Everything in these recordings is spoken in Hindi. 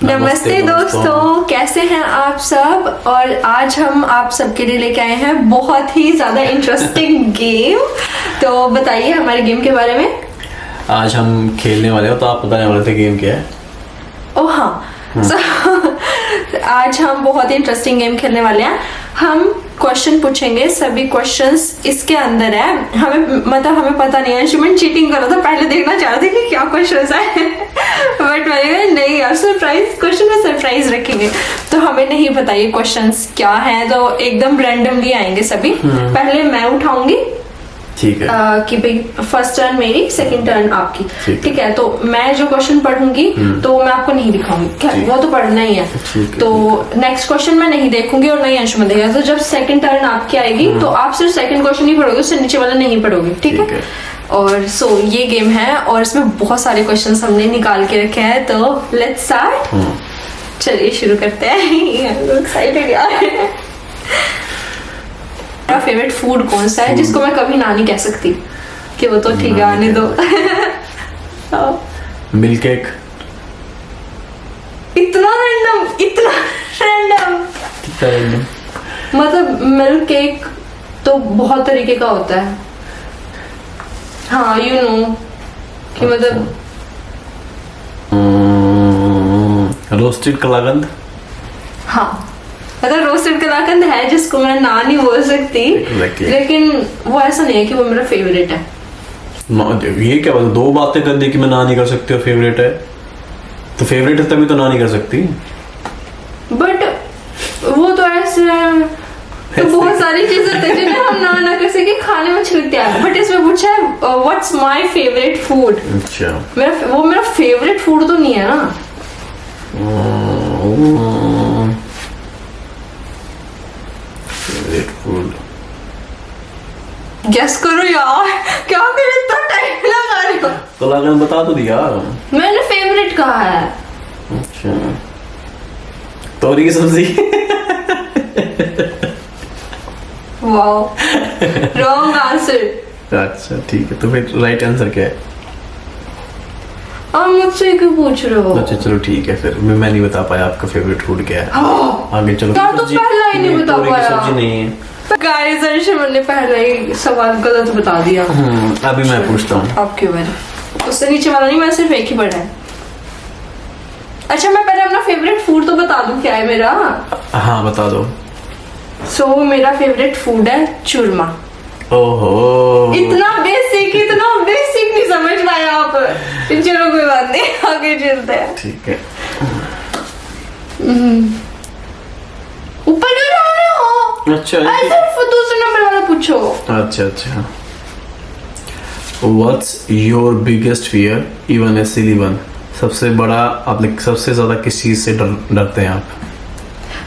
नमस्ते दोस्तों, कैसे हैं आप सब। और आज हम आप सबके लिए लेके आए हैं बहुत ही ज्यादा इंटरेस्टिंग गेम। तो बताइए हमारे गेम के बारे में। आज हम खेलने वाले हो तो आप बताने वाले थे गेम क्या है। ओह हाँ, आज हम बहुत ही इंटरेस्टिंग गेम खेलने वाले हैं। हम क्वेश्चन पूछेंगे, सभी क्वेश्चंस इसके अंदर है। हमें पता नहीं है, अंशुमन चीटिंग कर रहा था, पहले देखना चाह रहा था कि क्या क्वेश्चंस है बट मैंने नहीं यार, सरप्राइज क्वेश्चन में सरप्राइज रखेंगे तो हमें नहीं पता ये क्वेश्चंस क्या है, तो एकदम रैंडमली आएंगे सभी। पहले मैं उठाऊंगी, ठीक है। कि भाई फर्स्ट टर्न मेरी, सेकंड टर्न आपकी, ठीक है। तो मैं जो क्वेश्चन पढ़ूंगी तो मैं आपको नहीं दिखाऊंगी, वो तो पढ़ना ही है। तो नेक्स्ट क्वेश्चन मैं नहीं देखूंगी और नहीं अंशुमन देखेगा। तो जब सेकंड टर्न आपकी आएगी तो आप सिर्फ सेकंड क्वेश्चन ही पढ़ोगे, उससे नीचे वाला नहीं पढ़ोगे, ठीक है। और सो ये गेम है और इसमें बहुत सारे क्वेश्चंस हमने निकाल के रखे हैं। तो लेट्स स्टार्ट, चलिए शुरू करते हैं। एक्साइटेड यार। मेरा फेवरेट फूड कौन सा है जिसको मैं कभी ना नहीं कह सकती कि वो तो ठीक है, आने दो। Milk cake. इतना रैंडम मतलब मिल्क केक तो बहुत तरीके का होता है। हाँ यू नो कि मतलब रोस्टेड कलाकंद। हाँ मतलब रोस्टेड कलाकंद है जिसको मैं ना नहीं बोल सकती, लेकिन वो ऐसा नहीं है कि वो मेरा फेवरेट है। ये क्या बात, दो बातें कर दी कि मैं ना नहीं कर सकती और फेवरेट है, तो फेवरेट है तभी तो ना नहीं कर सकती। बट वो तो ऐसे तो बहुत सारी चीजें होती है जिन्हें हम ना कर सके, खाने में छिलते हैं। बट इसमें पूछा है व्हाट्स माय फेवरेट फूड। अच्छा, वो मेरा फेवरेट फूड तो नहीं है ना। फेवरेट फूड गेस करो यार, क्या फिर इतना टाइम लगा रहे हो। कलाकंद बता तो दिया मैंने फेवरेट कहा है। अच्छा, तोरी की सब्जी। Wow, wrong answer. अच्छा ठीक है, तो फिर राइट आंसर क्या है? आप मुझसे क्यों पूछ रहे हो? अच्छा चलो ठीक है, फिर मैं नहीं बता पाया आपका फेवरेट फूड क्या है। आगे चलो। यार तो पहला ही नहीं बता पाया। सब्जी नहीं है गाइस, अंशुमन ने पहला ही सवाल गलत बता दिया। अभी मैं पूछता हूँ आपके बारे, उससे नीचे वाला नहीं, मैं सिर्फ एक ही पढ़ा है। अच्छा मैं पहले अपना फेवरेट फूड तो बता दूं क्या है मेरा। हाँ बता दो। सो मेरा फेवरेट फूड है चूरमा। ओहो, इतना बेसिक नहीं समझ पाए आप। चलो कोई बात नहीं, आगे चलते हैं। ठीक है। ऊपर क्यों जा रहे हो? अच्छा ऐसे दूसरे नंबर वाला पूछो। अच्छा, What's your biggest fear, even a silly one? सबसे बड़ा, आप सबसे ज्यादा किस चीज से डरते हैं आप?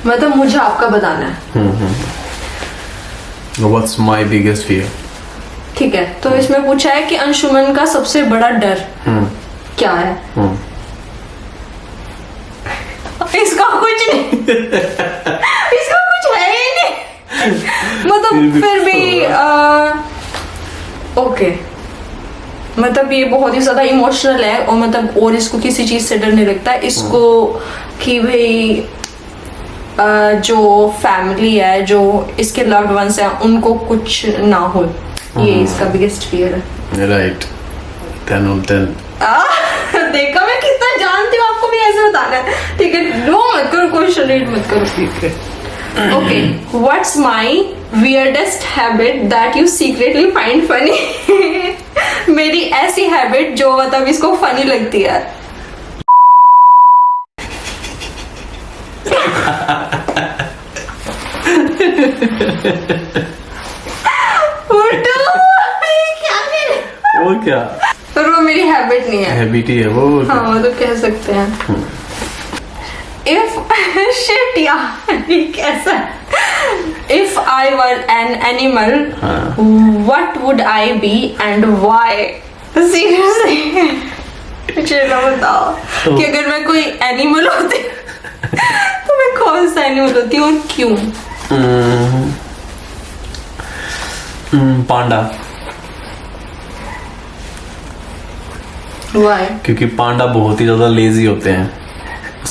मतलब मुझे आपका बताना है। What's my biggest fear? ठीक है, तो इसमें पूछा है कि अंशुमन का सबसे बड़ा डर क्या है। इसका कुछ नहीं। इसका कुछ है ही नहीं। मतलब फिर भी ओके, मतलब ये बहुत ही ज्यादा इमोशनल है और मतलब और इसको किसी चीज से डर नहीं लगता इसको कि भाई जो फैमिली है, जो इसके लव्ड वंस हैं, उनको कुछ ना हो। ये इसका बिगेस्ट फियर है। Right, 10 on 10। देखा मैं कितना जानती हूँ, आपको भी ऐसे बताना है, ठीक है। वो मत करो, क्वेश्चन रीड मत करो, ठीक है। Okay, what's my weirdest habit that you secretly find funny. मेरी ऐसी हैबिट जो मतलब इसको फनी लगती है। वो क्या? पर वो मेरी हैबिट नहीं है, हैबिट ही है वो। हाँ वो तो कह सकते हैं। शिट यार, कैसा? If I were an animal, what would I be and why? Seriously, चलो बताओ कि अगर मैं कोई एनिमल होती तो मैं कौन सा एनिमल होती और क्यों? पांडा। Why? क्योंकि पांडा बहुत ही ज्यादा लेजी होते हैं,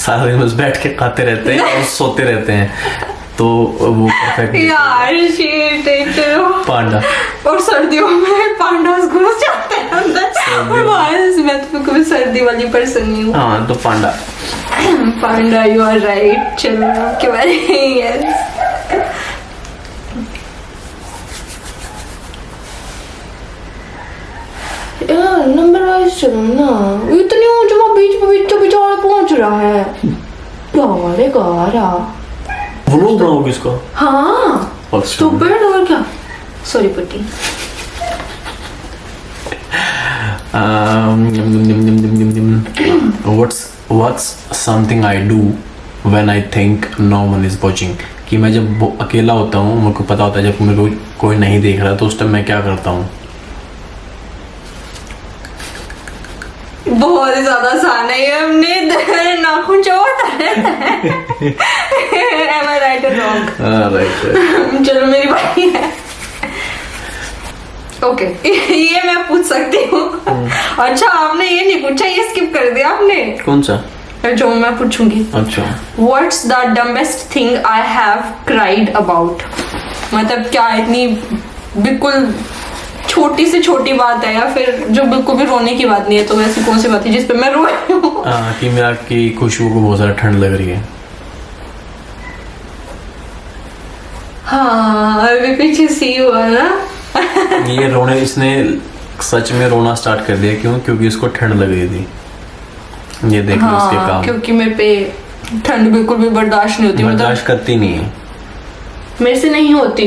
सारा दिन बस बैठ के खाते रहते हैं और सोते रहते हैं, तो वो परफेक्ट। यार shit, पांडा। और सर्दियों में पांडास घुस जाते हैं अंदर, और वहाँ से मैं तो कभी सर्दी वाली पर्सन नहीं हूँ। हाँ तो पांडा। पांडा, यू आर राइट। चलो आपके बारे में। यस, यार नंबर वाइज चलो ना, इतनी ऊंचा बीच पे बेचारा पहुंच रहा है। गारे गारा व्लॉग बनाओगे इसका? हाँ, अच्छा। तो बेड और क्या, सॉरी पट्टी। What's something I do when I think no one is watching? कि मैं जब अकेला होता हूँ, मेरे को पता होता है जब मेरे को कोई नहीं देख रहा, तो उस टाइम मैं क्या करता हूँ? बहुत ही ज्यादा आसान है ये, हमने नाखून चोट है। Am I right or wrong? Right. चलो मेरी बारी है। ओके, ये मैं पूछ सकती हूँ। अच्छा आपने ये नहीं पूछा, ये स्किप कर दिया आपने। कौन सा? जो मैं पूछूंगी। अच्छा। What's the dumbest thing I have cried about? मतलब क्या इतनी बिल्कुल छोटी से छोटी बात है, या फिर जो बिल्कुल भी रोने की बात नहीं है, तो ऐसी कौन सी बात है जिस पे मैं रो रही हूँ? कि मेरा की खुशबू को बहुत ज्यादा ठंड लग रही है। हाँ, अभी पीछे सी हुआ ना। ये रोने, इसने सच में रोना स्टार्ट कर दिया। क्यों? क्योंकि इसको ठंड लग रही थी। ये देख लो इसके काम। क्योंकि मेरे पे ठंड बिल्कुल भी बर्दाश्त नहीं होती, बर्दाश्त करती नहीं है, मेरे से नहीं होती।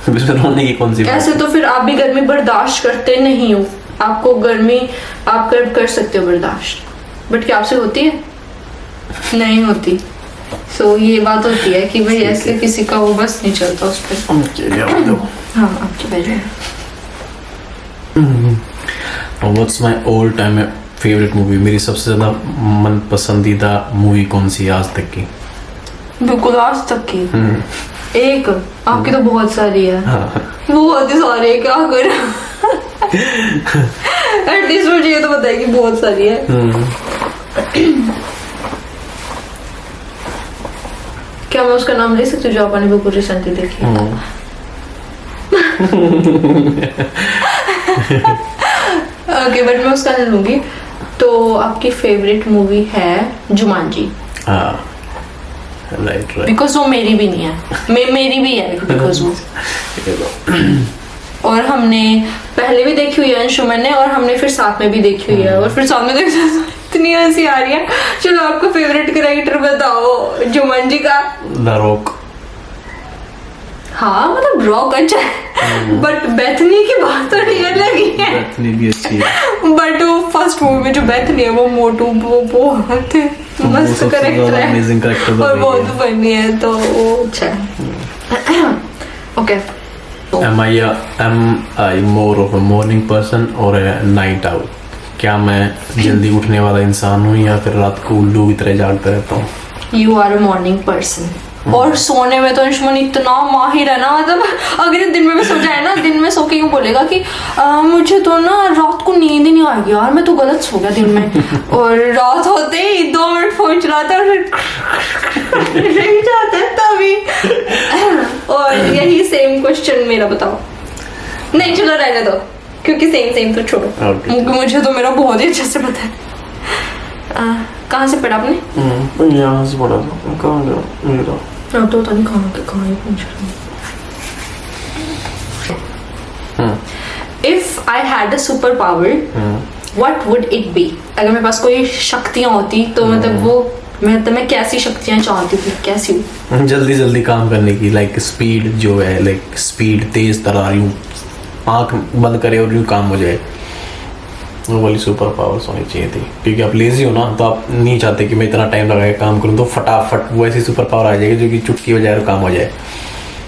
इसमें रोने की कौन सी बात? ऐसे तो फिर आप भी गर्मी बर्दाश्त करते नहीं हो, आपको गर्मी आप कर सकते हो बर्दाश्त, बट क्या आपसे होती है? नहीं होती। सो ये बात होती है कि भाई ऐसे किसी का वो बस नहीं चलता उस पर। हाँ आपकी वजह। What's my all time favourite movie? मेरी सबसे ज्यादा मन पसंदीदा मूवी कौन सी है आज तक की? बिल्कुल आज तक की एक? आपकी तो बहुत सारी है। हाँ। बहुत ही सारी है, क्या कर एटलीस्ट मुझे ये तो पता है कि बहुत सारी है। क्या मैं उसका नाम ले सकती हूँ जो आपने बिल्कुल रिसेंटली देखी? ओके, बट मैं उसका नहीं लूंगी। तो आपकी फेवरेट मूवी है जुमांजी? राइट। बिकॉज वो मेरी भी नहीं है, मेरी भी है बिकॉज वो। और हमने पहले भी देखी हुई है अंशुमन ने, और हमने फिर साथ में भी देखी हुई है, और फिर साथ में देखते इतनी हंसी आ रही है। चलो आपका फेवरेट कैरेक्टर बताओ जुमांजी का। The rock. हाँ मतलब रॉक अच्छा है, बट बेथनी की बात तो नहीं अलग ही है। बेथनी भी अच्छी है, बट वो फर्स्ट मूवी में जो बेथनी है वो मोटू, वो बहुत मस्त करेक्टर है, अमेजिंग करेक्टर और बहुत फनी है, तो वो अच्छा है। Okay, am I more of a morning person or a night owl? क्या मैं जल्दी उठने वाला इंसान हूँ या फिर रात को उल्लू की तरह जागता रहता हूँ? You are a morning person. और सोने में तो अंशुमन इतना माहिर है ना, मतलब अगर दिन में भी सो जाए ना, दिन में सो के यूँ बोलेगा कि मुझे तो ना रात को नींद ही नहीं आएगी यार, मैं तो गलत सो गया दिन में। और रात होते ही 2 मिनट फोन चलाता है और फिर रह जाता है तभी। और यही सेम क्वेश्चन मेरा बताओ। नहीं चलो रहने दो, क्योंकि सेम तो छोड़ो, क्योंकि मुझे तो मेरा बहुत ही अच्छे से पता है। कहाँ से पढ़ा आपने? यहाँ से पढ़ा था। कहाँ गया मेरा? तो नहीं कहाँ पूछ रहा हूँ। If I had a superpower, what would it be? अगर मेरे पास कोई शक्तियाँ होती तो मतलब वो मैं कैसी शक्तियाँ चाहती थी, कैसी? जल्दी काम करने की, लाइक स्पीड जो है, लाइक स्पीड, तेज तरार, यूं आँख बंद करे और यूं काम हो जाए, वो वाली सुपर पावर्स होनी चाहिए थी। क्योंकि आप लेजी हो ना, तो आप नहीं चाहते कि मैं इतना टाइम लगा के काम करूँ, तो फटाफट वो ऐसी सुपर पावर आ जाएगी जो कि चुटकी हो जाए और काम हो जाए।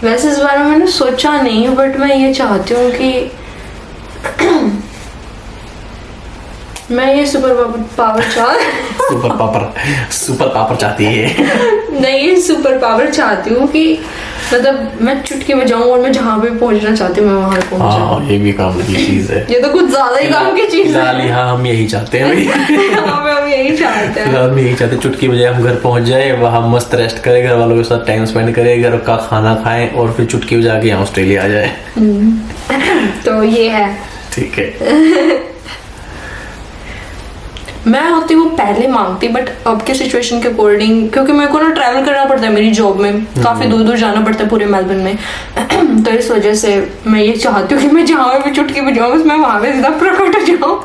वैसे इस बारे में मैंने सोचा नहीं, बट मैं ये चाहती हूँ कि मैं ये सुपर पावर सुपर पावर चाहती है। नहीं, ये सुपर पावर चाहती हूँ कि मतलब मैं चुटकी बजाऊं और मैं जहाँ पे पहुंचना चाहती हूँ मैं वहां पहुंच हाँ जाऊं। ये भी काम की चीज है। ये तो कुछ ज्यादा ही काम की चीज है। फिलहाल यहाँ हम यही चाहते हैं भाई। हम यही चाहते हैं। फिलहाल हम यही चाहते हैं चुटकी बजाय हम घर पहुंच जाए, वहाँ मस्त रेस्ट करें, घर वालों के साथ टाइम स्पेंड करें, घर का खाना खाएं और फिर चुटकी बजा के यहाँ ऑस्ट्रेलिया आ जाए। तो ये है। ठीक है। मैं होती वो पहले मांगती, बट अब के सिचुएशन के अकॉर्डिंग, क्योंकि मेरे को ना ट्रैवल करना पड़ता है मेरी जॉब में, काफी दूर दूर जाना पड़ता है पूरे मेलबर्न में। तो इस वजह से मैं ये चाहती हूँ कि मैं जहाँ भी चुटकी बजाऊँ बस मैं वहां पे सीधा प्रकट हो जाऊँ।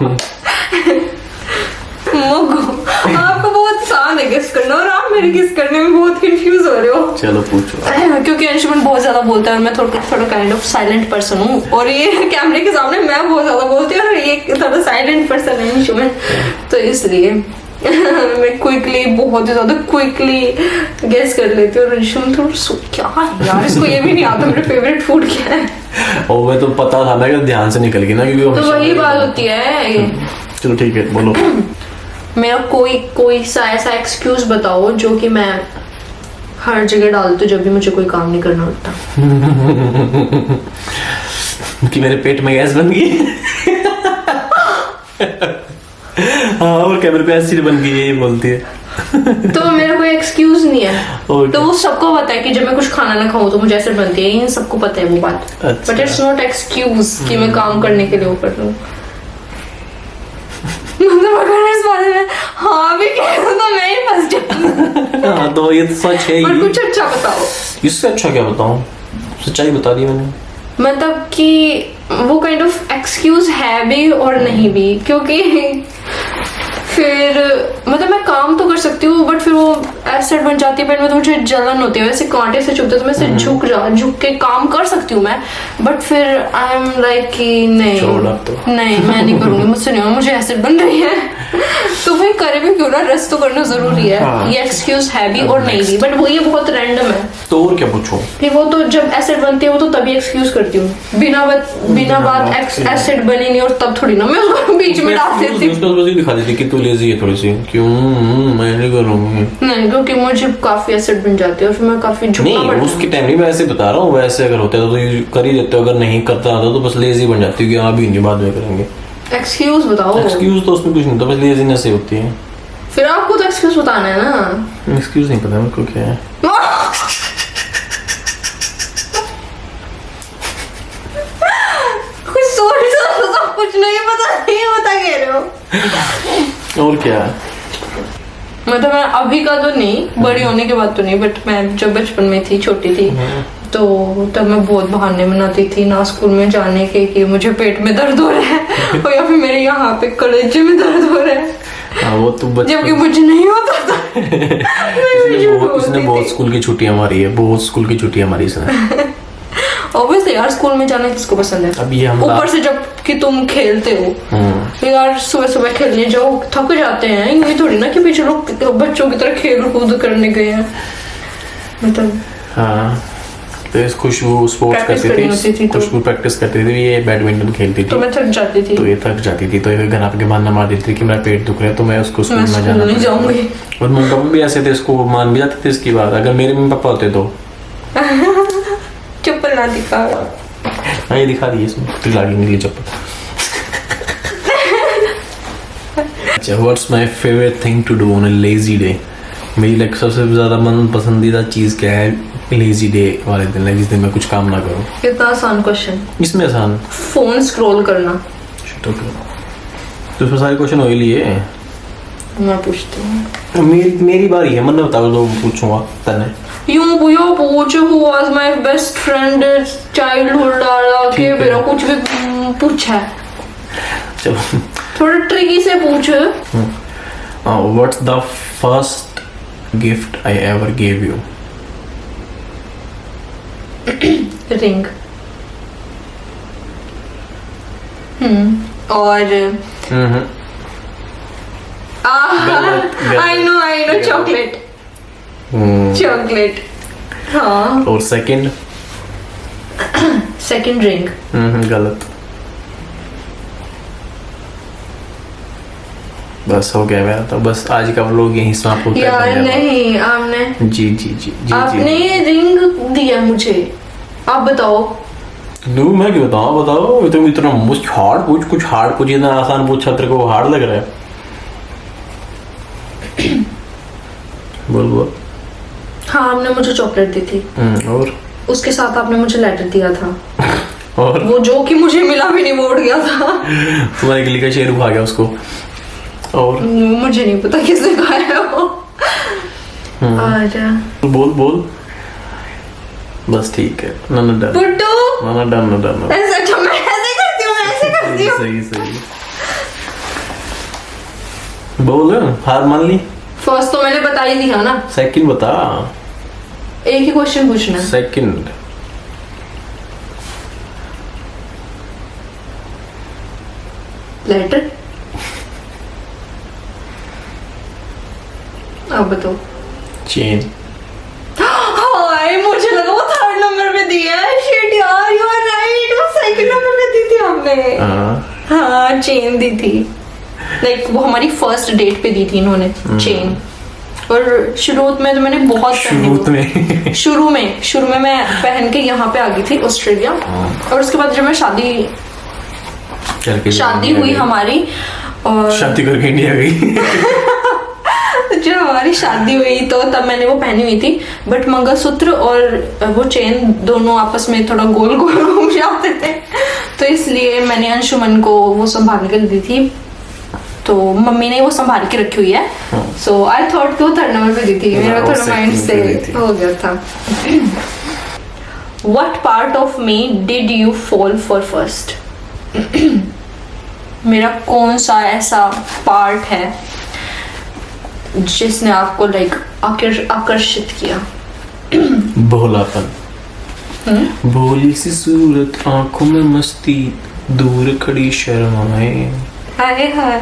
आपको बहुत आसान है गेस करना और आप मेरे गेस करने में बहुत कंफ्यूज हो रहे हो। चलो पूछो। क्योंकि अंशुमन बहुत ज्यादा बोलता है और मैं थोड़ा काइंड ऑफ साइलेंट पर्सन हूँ, और ये कैमरे के सामने मैं बहुत ज्यादा बोलती हूँ और ये थोड़ा साइलेंट पर्सन है अंशुमन, तो इसलिए मैं क्विकली, बहुत ही ज्यादा क्विकली गेस कर लेती हूँ। और अंशुमन थोड़ा क्या है यार, इसको ये भी नहीं आता मेरा फेवरेट फूड क्या है। और मैं तो पता था ना कि ध्यान से निकल गई ना, क्योंकि तो वही बात होती है। चलो ठीक है बोलो। मेरा कोई सा ऐसा एक्सक्यूज बताओ जो कि मैं हर जगह डालती हूँ जब भी मुझे कोई काम नहीं करना होता। कि मेरे पेट में गैस बन गई। हाँ और क्या मेरे पे एसिड बन गई, यही बोलती है। तो मेरा कोई एक्सक्यूज नहीं है। Okay. तो वो सबको पता है कि जब मैं कुछ खाना ना खाऊं तो मुझे एसिड बनती है, इन सबको पता है वो बात। अच्छा। बट इट्स नॉट एक्सक्यूज कि मैं काम करने के लिए वो कर रहा हूँ। मतलब अगर इस बारे में हाँ भी कह दूं तो मैं ही फंस जाऊंगी। हाँ तो ये तो सच है पर ही। कुछ अच्छा बताओ। इससे अच्छा क्या बताऊं, सच्चाई बता दी मैंने। मतलब कि वो काइंड ऑफ एक्सक्यूज है भी और नहीं भी, क्योंकि फिर मतलब मैं काम तो कर सकती हूँ बट फिर वो एसिड बन जाती है पेट में तो मुझे जलन होती है, वैसे कांटे से चुभते तो मैं से झुक के काम कर सकती हूँ मैं, बट फिर आई एम लाइक कि नहीं नहीं मैं नहीं करूंगी, मुझसे नहीं होगा, मुझे एसिड बन रही है। तो भाई करे भी क्यों ना, रेस्ट तो करना जरूरी है। हाँ। ये एक्सक्यूज है भी और नहीं भी, बट वो ये बहुत रैंडम है। तो और क्या पूछूं? फिर वो तो जब एसिड बनती है वो तो तभी एक्सक्यूज करती हूँ, बिना बात एसिड बनी नहीं और तब थोड़ी ना मैं उसको बीच में डाल देती हूँ। उसको बस दिखा देती कि तू लेजी है थोड़ी सी, क्यों मैं नहीं करूंगी। नहीं, क्योंकि मुझे काफी एसिड बन जाती है और फिर मैं काफी झुकना नहीं पड़ता है। उसकी टाइम नहीं, मैं ऐसे बता रहा हूँ, वैसे अगर होता है तो ये कर ही देते हो, अगर नहीं करता होता तो बस लेजी बन जाती है कि हाँ भी नहीं बाद में करेंगे। एक्सक्यूज बताओ। एक्सक्यूज तो उसमें कुछ नहीं होता, बस लेजीनेस ही होती है। फिर आपको तो एक्सक्यूज बताना है ना। एक्सक्यूज नहीं पता मेरे को क्या है। कुछ सोच कुछ नहीं पता कह रहे हो। और क्या? मतलब मैं अभी का तो नहीं, बड़ी होने के बाद तो नहीं, बट मैं जब बचपन में थी, छोटी थी, तो तब मैं बहुत बहाने बनाती थी ना स्कूल में जाने के कि मुझे पेट में दर्द हो रहा है और या फिर मेरे यहाँ पे कलेजे में दर्द हो रहा है। हाँ वो तो जबकि मुझे नहीं होता था। इसने बहुत स्कूल की छुट्टियां मारी है, बहुत स्कूल की छुट्टियां मारी इसने। ऑब्वियसली यार, स्कूल में जाना किसको पसंद है। अब ये हम ऊपर से जब कि तुम खेलते हो यार, सुबह सुबह खेलने जाओ, थक जाते हैं, ये थोड़ी ना कि पीछे लोग बच्चों की तरह खेल कूद करने गए हैं। मतलब हाँ तो इस खुशबू स्पोर्ट्स करती थी, खुशबू प्रैक्टिस करती थी, ये बैडमिंटन खेलती थी, तो मैं थक जाती थी, तो ये थक जाती थी, तो ये घर आके बहाना मार देती थी कि मेरा पेट दुख रहा है, तो मैं उसको स्कूल में जाना नहीं जाऊंगी। और मम्मी पापा भी ऐसे थे, इसको मान भी जाते थे इसकी बात, अगर मेरे मम्मी पापा होते तो। चप्पल ना दिखा। हाँ ये दिखा दी इसमें, तो लागी नीली चप्पल। अच्छा, what's my favourite thing to do on a lazy day? मेरी लाइक सबसे ज्यादा मन पसंदीदा चीज क्या है लेजी डे वाले दिन, जिस दिन मैं कुछ काम ना करूं? कितना आसान क्वेश्चन। इसमें आसान? फोन स्क्रॉल करना। तो उसमें सारे क्वेश्चन हो ही लिए। मैं पूछती हूँ। मेरी बारी है, मतलब बताओ तो पूछूंगा तने। यूं पूछ who was my best friend childhood डाला के मेरा कुछ भी पूछा है। चलो थोड़ा ट्रिकी से पूछ। What's the first gift I ever gave you? Ring. और आई नो चॉकलेट। चॉकलेट। हाँ। और सेकंड रिंग। गलत। बस हो गया मेरा, तो बस आज का व्लॉग यहीं समाप्त होता है। यार धन्यवाद। नहीं, आपने जी जी जी जी आपने जी रिंग दिया मुझे, आप बताओ। नो मैं क्यों बताऊँ, बताओ तो इतना मुझ हार्ड पूछ, कुछ हार्ड पूछ, इतना आसान पूछ, छात्र को हार्ड लग रहा है। बोल बोल। हाँ, आपने मुझे चॉकलेट दी थी, और उसके साथ आपने मुझे लेटर दिया था, और वो जो कि मुझे मिला भी नहीं, वो उड़ गया था। तुम्हारे गिली का शेर उठा गया उसको। और मुझे नहीं पता किसने खाया वो। और बोल बोल। बस ठीक है, ना डन, पुट्टू ना डन। ऐसे, अच्छा मैं ऐसे करती हूँ, ऐसे करती हूँ। सही सही। बोल, हार मान ली। फर्स्ट तो मैंने बता ही दिया ना, सेकंड बता। एक ही क्वेश्चन पूछना है। सेकंड लेटर, अब बताओ। चेन। हाय, मुझे लगा वो थर्ड नंबर पे दिया है। शिट यार, यू आर राइट, वो सेकंड नंबर पे दी थी आपने। हाँ, चेन दी थी। लाइक वो हमारी फर्स्ट डेट पे दी थी इन्होंने चेन। और शुरू में तो मैंने बहुत शुरू में मैं पहन के यहाँ पे आ गई थी ऑस्ट्रेलिया। और उसके बाद जब मैं शादी हुई हमारी, और शादी करके इंडिया गई। जब हमारी शादी हुई तो तब मैंने वो पहनी हुई थी, बट मंगलसूत्र और वो चेन दोनों आपस में थोड़ा गोल गोल घूम जाते थे, तो इसलिए मैंने अंशुमन को वो संभालने के लिए दी थी। तो मम्मी ने वो संभाल के रखी हुई है। सो आई थॉट कि वो थर्ड नंबर पे दी थी। मेरा थोड़ा माइंड से हो गया था। What part of me did you fall for first? मेरा कौन सा ऐसा पार्ट है जिसने आपको लाइक आकर्षित किया? भोलापन। भोली सी सूरत, आंखों में मस्ती, दूर खड़ी शर्माए। हाय हाय।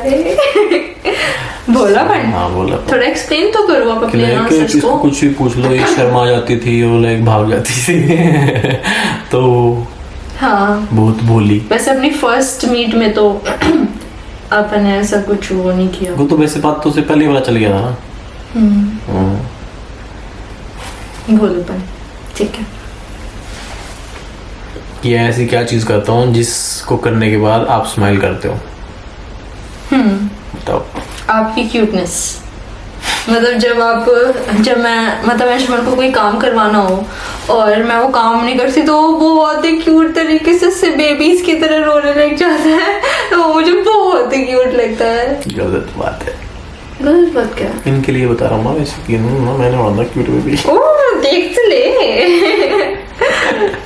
भोलापन। हाँ भोलापन। थोड़ा एक्सप्लेन तो करो आप अपने आंसर्स को। कुछ भी पूछ लो, एक शर्मा जाती थी और लाइक भाग जाती थी। तो हाँ, बहुत भोली। वैसे अपनी फर्स्ट मीट में तो आपने ऐसा कुछ वो नहीं किया। वो तो वैसे बात तो उससे पहले ही पता चल गया था ना। भोलेपन, ठीक है। ये ऐसी क्या चीज करता हूँ जिसको करने के बाद आप स्माइल करते हो? बताओ। आपकी क्यूटनेस। मतलब जब मैं मतलब अंशुमन को कोई काम करवाना हो और मैं वो काम नहीं करती तो वो बहुत ही क्यूट तरीके से बेबीज की तरह रोने लग जाता है, तो वो मुझे बहुत ही क्यूट लगता है। गलत बात है। गलत बात क्या? इनके लिए बता रहा हूँ ना, वैसे कि ना मैंने बोला क्यूट बेबी। ओह, देख तो ले।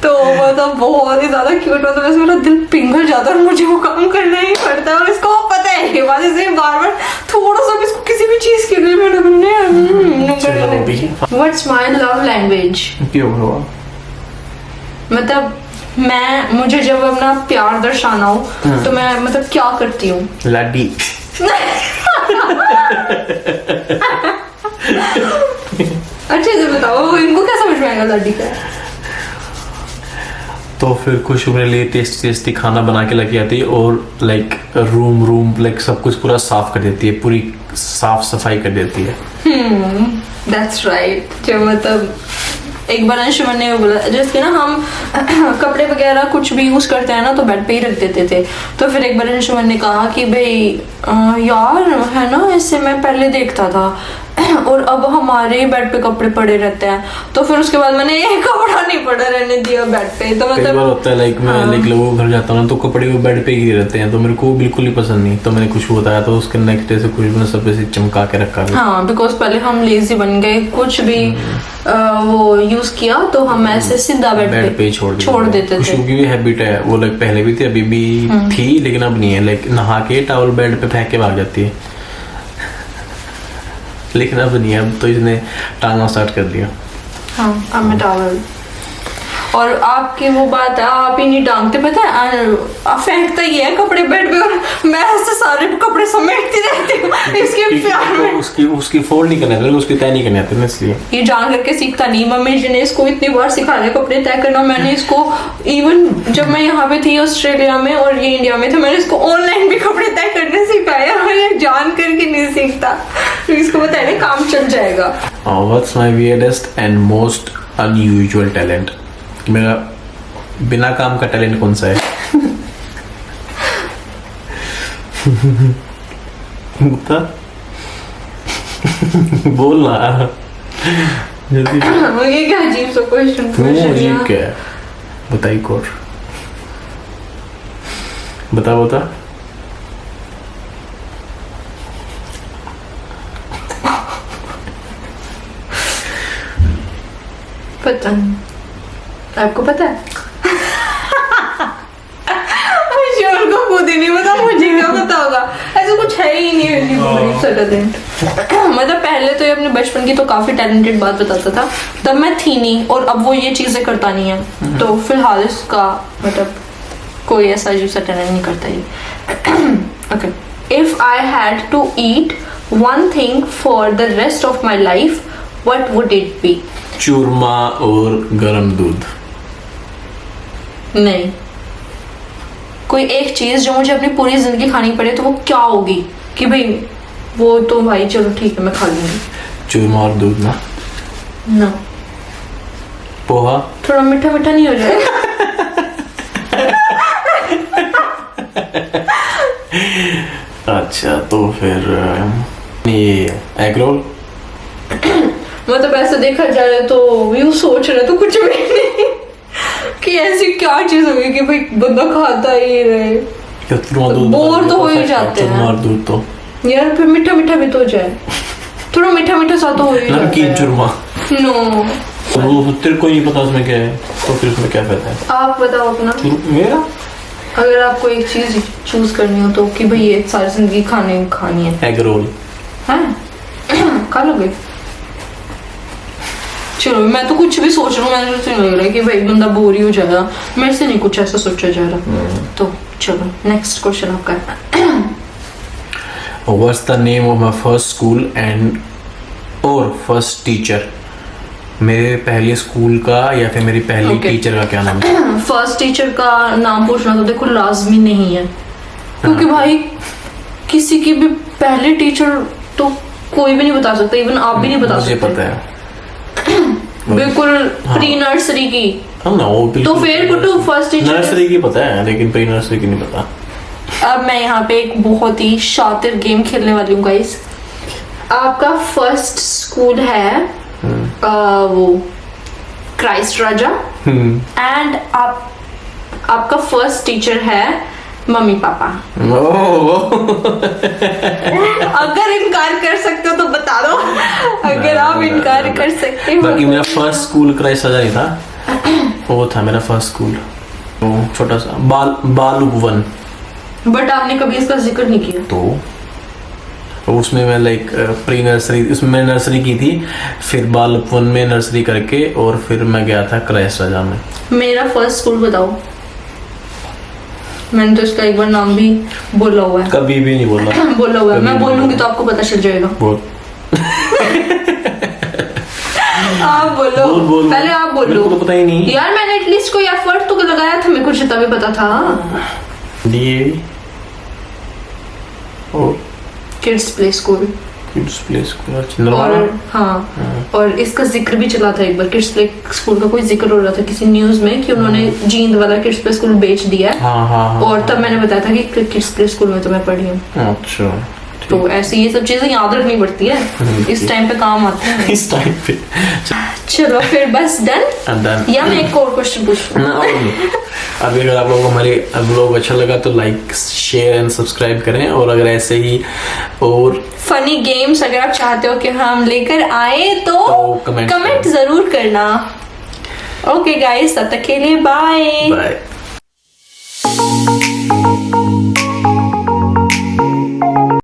तो मतलब बहुत ही ज्यादा क्यूट, मतलब वैसे मेरा दिल पिघल जाता है और मुझे वो काम करना ही पड़ता है। और इसको पता है ये बात, इसलिए बार-बार थोड़ा सा भी इसको किसी भी चीज के लिए मैंने व्हाट्स माय लव लैंग्वेज? क्यों हुआ? मतलब मुझे जब अपना प्यार दर्शाना हो तो मैं मतलब क्या करती हूँ? लाडी। अच्छे से बताओ, इनको क्या समझ में आएगा लाडी का? तो फिर खुश मेरे लिए टेस्टी खाना बना के लेके आती है और लाइक रूम लाइक सब कुछ पूरा साफ कर देती है, पूरी साफ सफाई कर देती है। That's right। जो मतलब एक बार अंशुमन ने बोला, जैसे ना हम कपड़े वगैरह कुछ भी यूज करते हैं ना तो बेड पे ही रख देते थे। तो फिर एक बार अंशुमन ने कहा कि भाई यार है ना, इससे मैं पहले देखता था और अब हमारे बेड पे कपड़े पड़े रहते हैं। तो फिर उसके बाद मैंने एक कपड़ा नहीं पड़ा रहने दिया बेड पे। तो मतलब कई बार होता है लाइक मैं लाइक लोगों के घर जाता हूँ ना तो कपड़े वो बेड पे ही रहते हैं, तो मेरे को बिल्कुल ही पसंद नहीं। तो मैंने खुशबू बताया तो उसके नेक्स्ट डे से खुशबू ने सब ऐसे चमका के रखा। हाँ, बिकॉज पहले हम लेजी बन गए, कुछ भी वो यूज किया तो हम ऐसे सीधा बेड पे छोड़ देते थे। खुशबू की भी हैबिट है वो, लाइक पहले भी थी, अभी भी थी, लेकिन अब नहीं है। लाइक नहा के टॉवल बेड पे फेंक के भाग जाती है, लेकिन अब नहीं है। अब तो इसने टांगना स्टार्ट कर दिया। हाँ, अब मैं टॉवल। और आपकी वो बात है, आप ही नहीं डांगते, पता है आप फेंकता ही है कपड़े बेड पे और मैं ऐसे सारे कपड़े समेटती रहती हूँ इसके प्यार में। उसकी फोल्ड नहीं करने आते, उसकी तय नहीं करने आते ना, इसलिए ये जान करके सीखता नहीं। मम्मी जी ने इसको इतनी बार सिखा दिया कपड़े तय करना। मैंने इसको इवन जब मैं यहाँ पे थी ऑस्ट्रेलिया में और ये इंडिया में था, मैंने इसको ऑनलाइन भी कपड़े तय करने सिखाया। ये जान करके नहीं सीखता, तो इसको पता है ना काम चल जाएगा। What's my weirdest and most unusual talent? मेरा बिना काम का टैलेंट कौन सा है? बता, बोलना जल्दी। ये क्या अजीब सा क्वेश्चन अजीब क्या है? बताइए और बता। पता नहीं, आपको पता है? मुझे उनको खुद ही नहीं पता, मुझे क्या पता होगा। ऐसा कुछ है ही नहीं टैलेंट। मतलब पहले तो ये अपने बचपन की तो काफी टैलेंटेड बात बताता था, तब मैं थी नहीं, और अब वो ये चीजें करता नहीं है, तो फिलहाल इसका मतलब कोई ऐसा अजीब सा टैलेंट नहीं करता ये। Okay, if I had to eat one thing for the rest of my life, what would it be? चूरमा और गरम दूध। नहीं, कोई एक चीज जो मुझे अपनी पूरी जिंदगी खानी पड़े, तो वो क्या होगी? कि भाई वो तो भाई चलो ठीक है मैं खा लूंगी। चूरमा और दूध ना? ना। पोहा? थोड़ा मीठा मीठा नहीं हो जाएगा? अच्छा, तो फिर ये एग रोल? मतलब ऐसे देखा जाए तो यूं सोच रहे तो कुछ भी नहीं कि ऐसी क्या चीज होगी कि भाई बंदा खाता ही रहे। बोर तो हो ही जाते हैं। और दूध तो यार फिर मीठा मीठा भी तो हो जाए, थोड़ा मीठा मीठा सा तो हो ही जाता है। चूरमा? नो, वो तेरे को नहीं पता उसमें क्या है, तो फिर उसमें क्या फायदा है? आप बताओ अपना। मेरा अगर आपको एक चीज चूज करनी हो तो कि भाई ये सारी जिंदगी खानी है। Egg roll. हाँ खा लोगे? चलो मैं तो कुछ भी सोच रहा हूँ, मुझे लग रहा है कि भाई बंदा बोर ही हो जाएगा। मेरे से नहीं कुछ ऐसा सोचा जा रहा। तो चलो नेक्स्ट क्वेश्चन आपका। What's the name of my first school and और फर्स्ट टीचर? मेरे पहले स्कूल का या फिर मेरी पहली टीचर का क्या नाम है? फर्स्ट टीचर का नाम पूछना तो देखो लाजमी नहीं है, क्योंकि भाई किसी की भी पहली टीचर तो कोई भी नहीं बता सकता, इवन आप भी नहीं बता सकते। मुझे पता है बिल्कुल प्री नर्सरी की। तो फिर कुटू फर्स्ट टीचर नर्सरी की पता है, लेकिन प्री नर्सरी की नहीं पता। अब मैं यहाँ पे एक बहुत ही शातिर गेम खेलने वाली हूँ गाइस। आपका फर्स्ट स्कूल है वो क्राइस्ट राजा, एंड आपका फर्स्ट टीचर है मम्मी पापा। अगर इनकार कर सकते हो तो बता दो, अगर आप इनकार कर सकते हो। बाकी मेरा फर्स्ट स्कूल क्राइस्ट राजा नहीं था, वो था मेरा फर्स्ट स्कूल छोटा सा बालू भवन। बट आपने कभी इसका जिक्र नहीं किया। तो उसमें मैं लाइक प्री नर्सरी, उसमें मैंने नर्सरी की थी, फिर बाल भवन में नर्सरी करके, और फिर मैं गया था क्राइस्ट राजा में। मेरा फर्स्ट स्कूल बताओ। मैंने तो इसका एक बार नाम भी बोला हुआ है। कभी भी नहीं बोला। बोला हुआ है, मैं बोलूंगी तो आपको पता चल जाएगा। बोल। आप बोलो। बोल। पहले आप बोलो। मेरे को तो पता ही नहीं यार, मैंने एटलीस्ट कोई एफर्ट तो लगाया था, मेरे को जितना भी पता था। Kids play school. और हाँ, और इसका जिक्र भी चला था एक बार, किड्स प्ले स्कूल का कोई जिक्र हो रहा था किसी न्यूज में कि उन्होंने जींद वाला किड्स प्ले स्कूल बेच दिया है। और तब मैंने बताया था कि किड्स प्ले स्कूल में तो मैं पढ़ी हूँ। अच्छा, तो ऐसी ये सब चीजें याद रखनी पड़ती है, इस टाइम पे काम आती है। इस टाइम पे चलो फिर बस डन। या मैं एक और क्वेश्चन पूछूं? अभी अगर आप लोगों को हमारे ब्लॉग अच्छा लगा तो लाइक शेयर एंड सब्सक्राइब करें, और अगर ऐसे ही और फनी गेम्स अगर आप चाहते हो कि हम लेकर आए तो कमेंट जरूर करना। ओके गाइस, तब तक के लिए बाय।